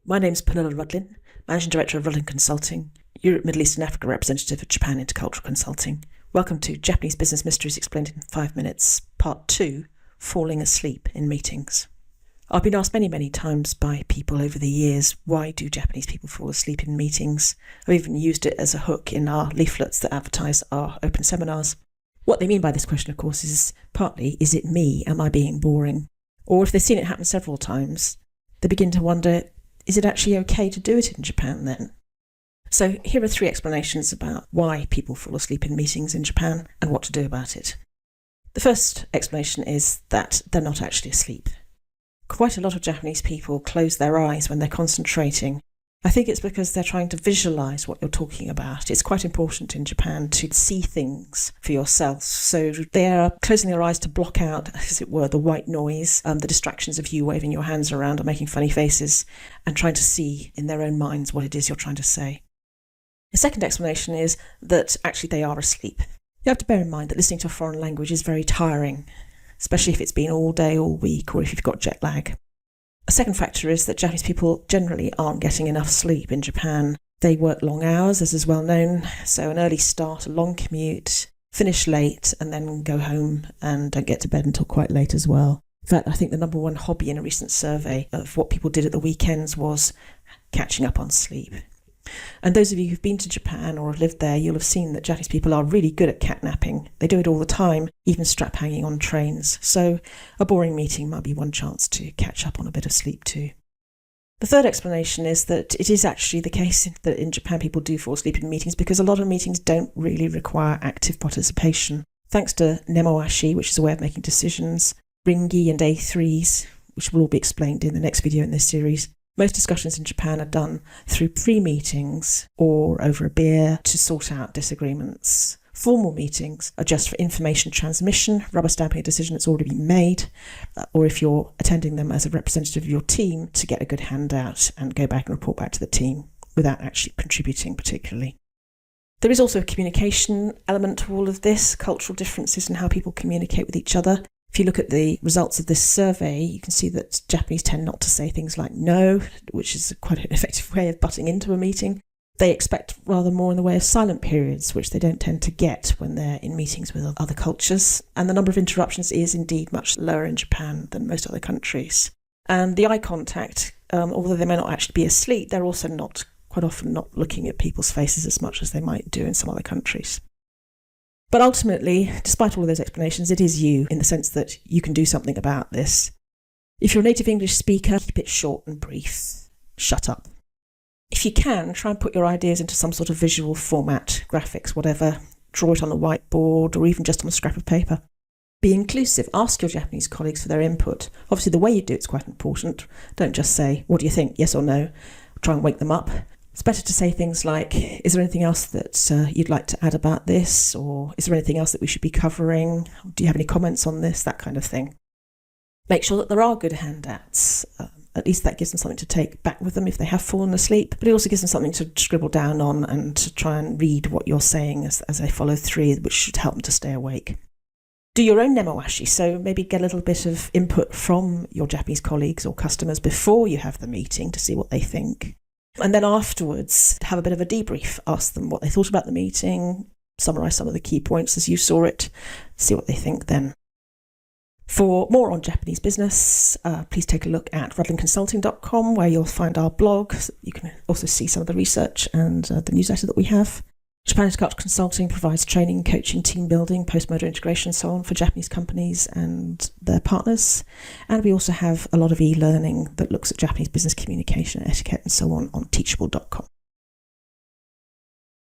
My name is Pernilla Rudlin, Managing Director of Rudlin Consulting, Europe, Middle East and Africa representative of Japan Intercultural Consulting. Welcome to Japanese Business Mysteries Explained in 5 Minutes, Part 2, Falling Asleep in Meetings. I've been asked many times by people over the years, why do Japanese people fall asleep in meetings? I've even used it as a hook in our leaflets that advertise our open seminars. What they mean by this question, of course, is partly, is it me? Am I being boring? Or if they've seen it happen several times, they begin to wonder, is it actually okay to do it in Japan then? So here are 3 explanations about why people fall asleep in meetings in Japan and what to do about it. The first explanation is that they're not actually asleep. Quite a lot of Japanese people close their eyes when they're concentrating. I think it's because they're trying to visualize what you're talking about. It's quite important in Japan to see things for yourself. So they are closing their eyes to block out, as it were, the white noise, the distractions of you waving your hands around or making funny faces, and trying to see in their own minds what it is you're trying to say. The second explanation is that actually they are asleep. You have to bear in mind that listening to a foreign language is very tiring, especially if it's been all day, all week, or if you've got jet lag. A second factor is that Japanese people generally aren't getting enough sleep in Japan. They work long hours, as is well known, so an early start, a long commute, finish late, and then go home and don't get to bed until quite late as well. In fact, I think the number one hobby in a recent survey of what people did at the weekends was catching up on sleep. And those of you who've been to Japan or have lived there, you'll have seen that Japanese people are really good at catnapping. They do it all the time, even strap hanging on trains. So a boring meeting might be one chance to catch up on a bit of sleep too. The third explanation is that it is actually the case that in Japan people do fall asleep in meetings because a lot of meetings don't really require active participation. Thanks to Nemoashi, which is a way of making decisions, Ringi and A3s, which will all be explained in the next video in this series, most discussions in Japan are done through pre-meetings or over a beer to sort out disagreements. Formal meetings are just for information transmission, rubber stamping a decision that's already been made, or if you're attending them as a representative of your team, to get a good handout and go back and report back to the team without actually contributing particularly. There is also a communication element to all of this, cultural differences in how people communicate with each other. If you look at the results of this survey, you can see that Japanese tend not to say things like no, which is quite an effective way of butting into a meeting. They expect rather more in the way of silent periods, which they don't tend to get when they're in meetings with other cultures. And the number of interruptions is indeed much lower in Japan than most other countries. And the eye contact, although they may not actually be asleep, they're also quite often not looking at people's faces as much as they might do in some other countries. But ultimately, despite all of those explanations, it is you, in the sense that you can do something about this. If you're a native English speaker, keep it short and brief. Shut up. If you can, try and put your ideas into some sort of visual format, graphics, whatever. Draw it on the whiteboard or even just on a scrap of paper. Be inclusive. Ask your Japanese colleagues for their input. Obviously, the way you do it's quite important. Don't just say, what do you think, yes or no? Try and wake them up. It's better to say things like, is there anything else that you'd like to add about this? Or is there anything else that we should be covering? Do you have any comments on this? That kind of thing. Make sure that there are good handouts. At least that gives them something to take back with them if they have fallen asleep. But it also gives them something to scribble down on and to try and read what you're saying as they follow through, which should help them to stay awake. Do your own Nemoashi, so maybe get a little bit of input from your Japanese colleagues or customers before you have the meeting to see what they think. And then afterwards, have a bit of a debrief. Ask them what they thought about the meeting, summarise some of the key points as you saw it, see what they think then. For more on Japanese business, please take a look at rudlinconsulting.com, where you'll find our blog. You can also see some of the research and the newsletter that we have. Japan Intercultural Consulting provides training, coaching, team building, post-merger integration and so on for Japanese companies and their partners. And we also have a lot of e-learning that looks at Japanese business communication, etiquette and so on Teachable.com.